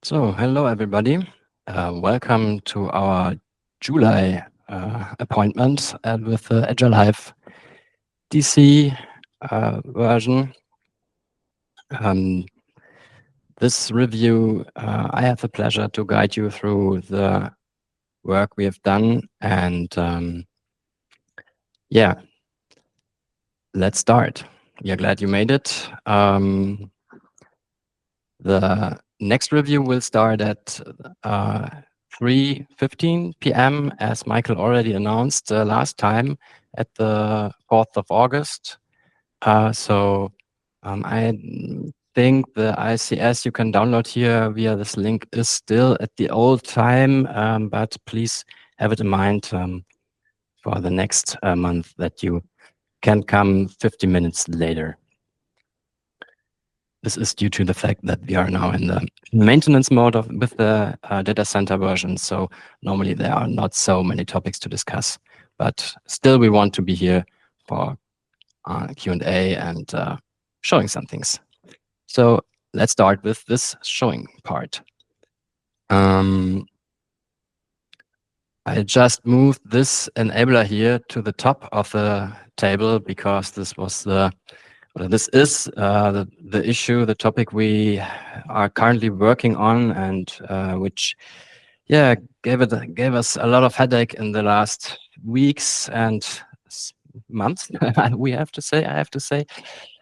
So, hello everybody. Welcome to our July appointment with the Agile Hive DC version. This review, I have the pleasure to guide you through the work we have done, and yeah, let's start. We are glad you made it. The next review will start at 3:15 p.m. as Michael already announced last time at the 4th of August. So I think the ICS you can download here via this link is still at the old time, but please have it in mind for the next month that you can come 50 minutes later. This is due to the fact that we are now in the maintenance mode with the data center version. So normally there are not so many topics to discuss, but still we want to be here for Q&A and showing some things. So let's start with this showing part. I just moved this enabler here to the top of the table because this was this is the issue, the topic we are currently working on, and which, gave us a lot of headache in the last weeks and months. I have to say,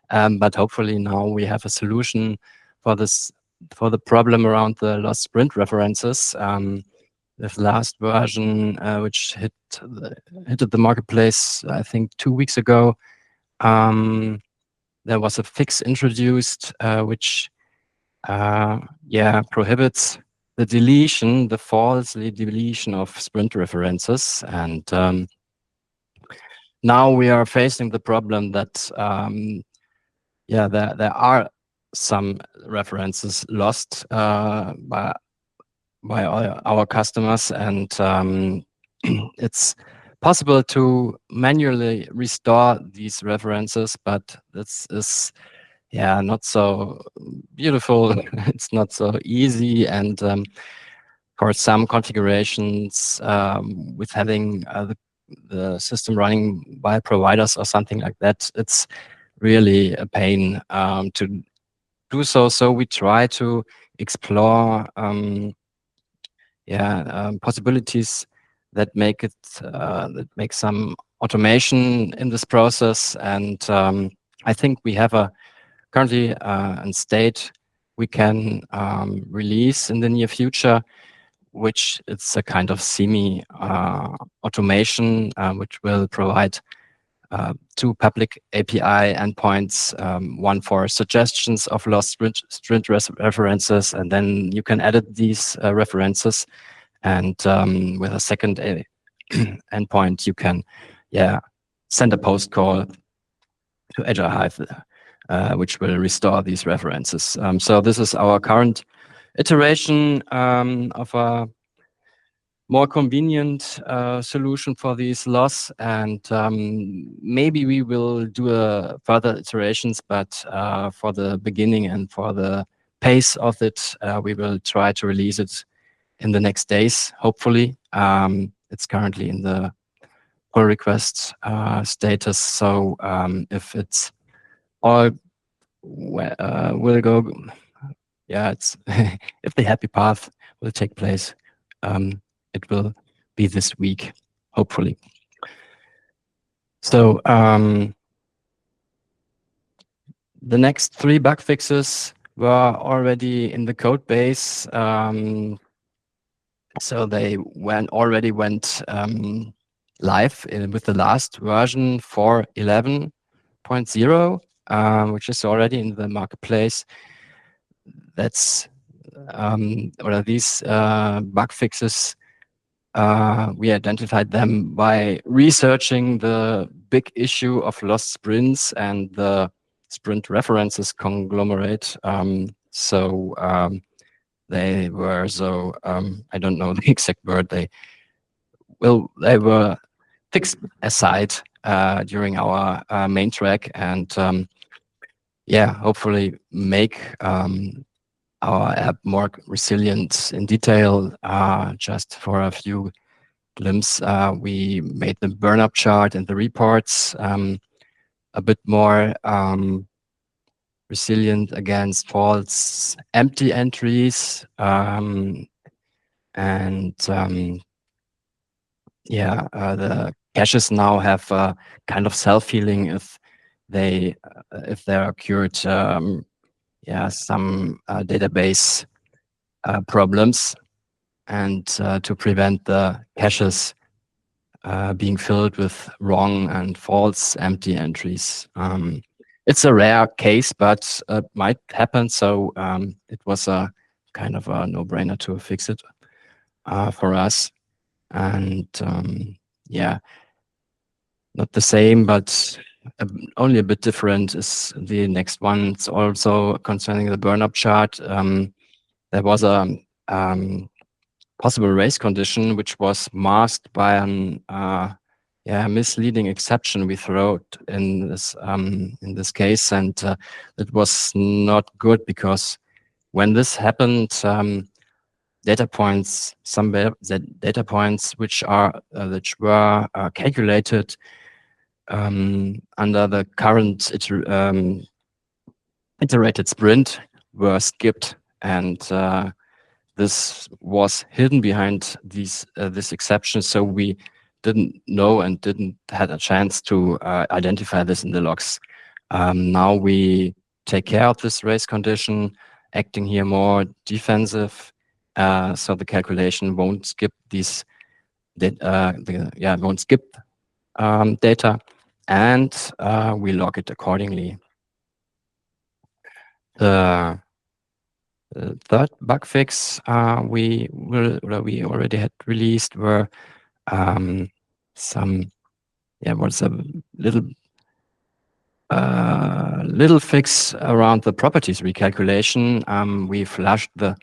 but hopefully now we have a solution for the problem around the lost sprint references. The last version, which hit the marketplace, I think 2 weeks ago. There was a fix introduced which prohibits the falsely deletion of sprint references. And now we are facing the problem that there are some references lost by our customers, and it's possible to manually restore these references, but this is not so beautiful. It's not so easy, and for some configurations with having the system running by providers or something like that, it's really a pain to do so. So we try to explore possibilities that make some automation in this process, and I think we have currently a state we can release in the near future, which it's a kind of semi automation which will provide 2 public API endpoints, one for suggestions of lost sprint references, and then you can edit these references. And with a second endpoint, you can send a post call to Agile Hive, which will restore these references. So this is our current iteration of a more convenient solution for these loss, and maybe we will do further iterations, but for the beginning and for the pace of it, we will try to release it in the next days, hopefully. It's currently in the pull request status, so if it's all will go, it's if the happy path will take place, it will be this week, hopefully. So the next 3 bug fixes were already in the code base. So they already went live with the last version 4.11.0, which is already in the marketplace. That's these bug fixes. We identified them by researching the big issue of lost sprints and the sprint references conglomerate. They were I don't know the exact word. They were fixed aside during our main track, and hopefully make our app more resilient in detail. Just for a few glimpses, we made the burn-up chart and the reports a bit more resilient against false empty entries. The caches now have a kind of self-healing if there occurred some database problems, and to prevent the caches being filled with wrong and false empty entries. It's a rare case, but it might happen. So it was a kind of a no-brainer to fix it for us. And not the same, but only a bit different is the next one. It's also concerning the burn-up chart. There was a possible race condition which was masked by an misleading exception we wrote in this case, and it was not good because when this happened, data points which were calculated under the current iterated sprint were skipped, and this was hidden behind this exception, so we didn't know and didn't had a chance to identify this in the logs. Now we take care of this race condition, acting here more defensive, so the calculation won't skip these won't skip data, and we log it accordingly. The third bug fix we already had released were was a little fix around the properties recalculation. We flushed the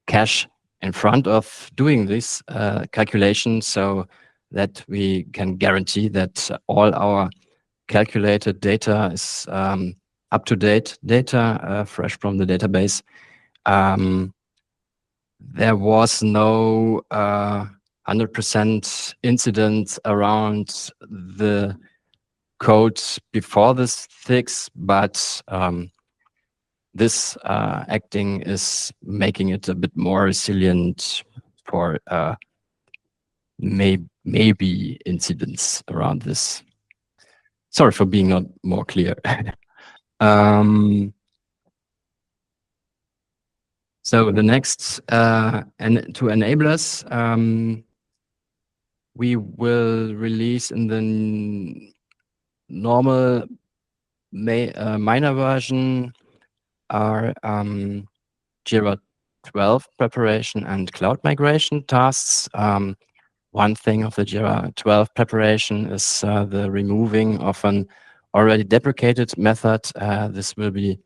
cache in front of doing this calculation so that we can guarantee that all our calculated data is up-to-date data, fresh from the database. There was no 100% incident around the code before this fix, but this acting is making it a bit more resilient for maybe incidents around this. Sorry for being not more clear. So the next, and to enable us, we will release in the normal minor version our Jira 12 preparation and cloud migration tasks. One thing of the Jira 12 preparation is the removing of an already deprecated method. This will be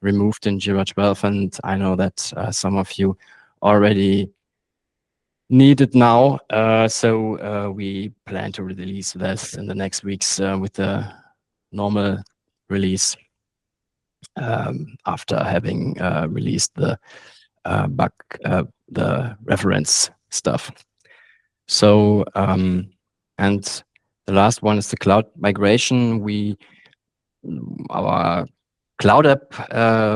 removed in Jira 12, and I know that some of you already need it now. So we plan to release this in the next weeks with the normal release after having released the the reference stuff. So and the last one is the cloud migration. Our cloud app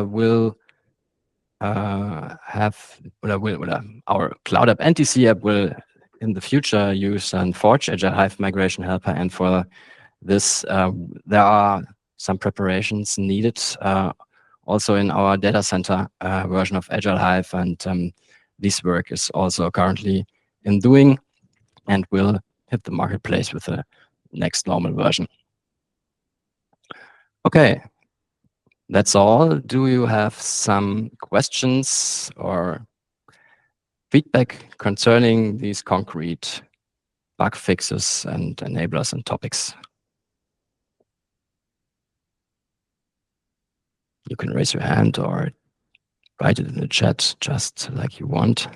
will our cloud app NTC app will in the future use an Forge Agile Hive migration helper, and for this there are some preparations needed also in our data center version of Agile Hive, and this work is also currently in doing and will hit the marketplace with the next normal version. Okay, that's all. Do you have some questions or feedback concerning these concrete bug fixes and enablers and topics? You can raise your hand or write it in the chat, just like you want.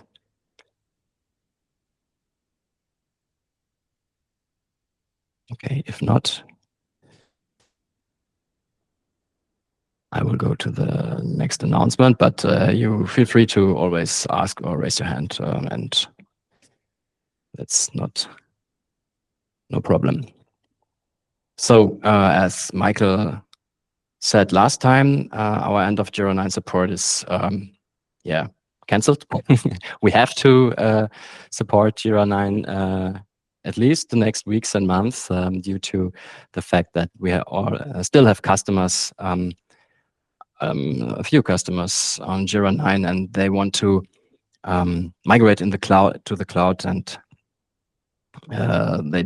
Okay, if not, I will go to the next announcement, but you feel free to always ask or raise your hand, and that's no problem. So as Michael said last time, our end of Jira 9 support is cancelled. We have to support Jira 9 at least the next weeks and months due to the fact that we still have customers, a few customers on Jira 9, and they want to migrate to the cloud, and they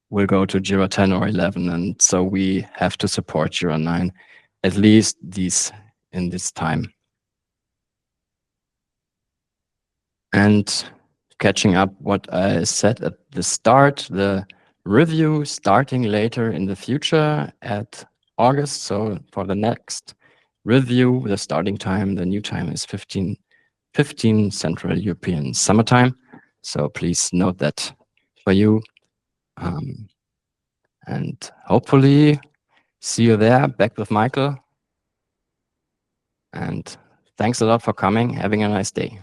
will go to Jira 10 or 11, and so we have to support Jira 9 at least in this time. And catching up what I said at the start, the review starting later in the future at August. So for the next review, the starting time, the new time is 15 Central European Summertime. So please note that for you. And hopefully see you there, back with Michael. And thanks a lot for coming. Having a nice day.